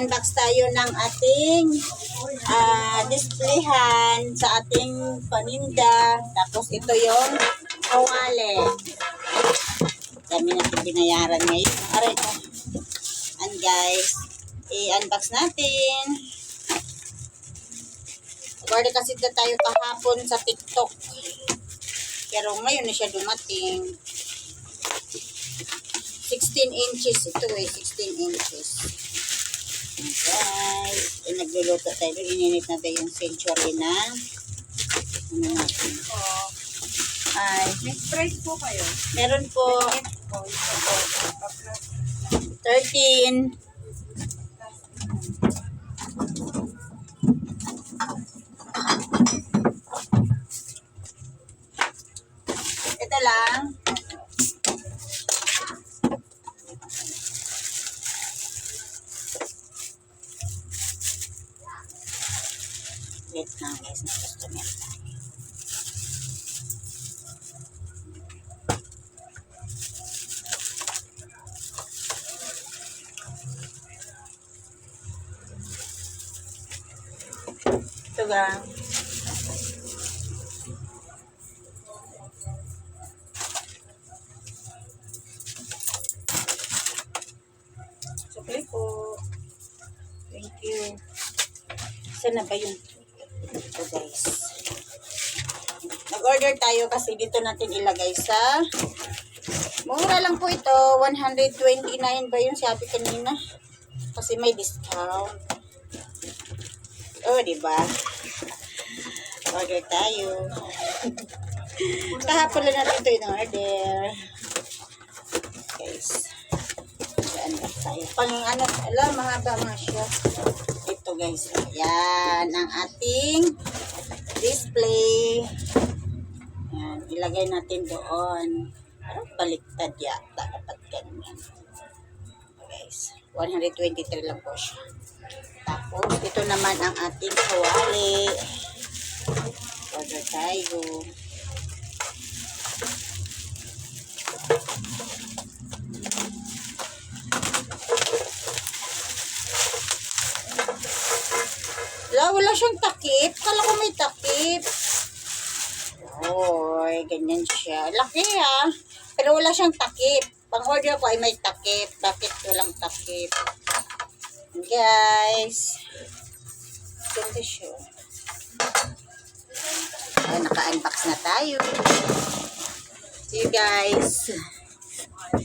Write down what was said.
Unbox tayo ng ating displayhan sa ating paninda. Tapos ito yung kawali. Dami natin binayaran ngayon. Aray ko. And guys, i-unbox natin. Order kasi na tayo kahapon sa TikTok. Pero ngayon na siya dumating. 16 inches ito 16 inches. Guys, nagluluto tayo. Ininit natin yung century na ano natin. Ay, may price po kayo? meron po 13. Ito lang. Wait lang guys, na customer tayo. Ito lang. Okay po. Thank you. Saan na ba yun? Ito guys. Nag-order tayo kasi dito natin ilagay sa mura lang po ito. 129 ba yun sabi kanina? Kasi may discount. Oh, diba? Order tayo. Kahapon lang natin ito in-order. Guys. Saan ba tayo? Pang ano, alam, mahaba mga siya. Ito guys. Yan ang ating display. Yan. Ilagay natin doon. Parang baliktad yata. Dapat ganyan. Guys. 123 lang po siya. Tapos, ito naman ang ating kawali. Order tayo. Wala siyang takip. Kala ko may takip. Oy, ganyan siya. Laki ha. Pero wala siyang takip. Pang-order ko ay may takip. Bakit walang takip? Guys. Ganda siya. Naka-unbox na tayo. See you guys.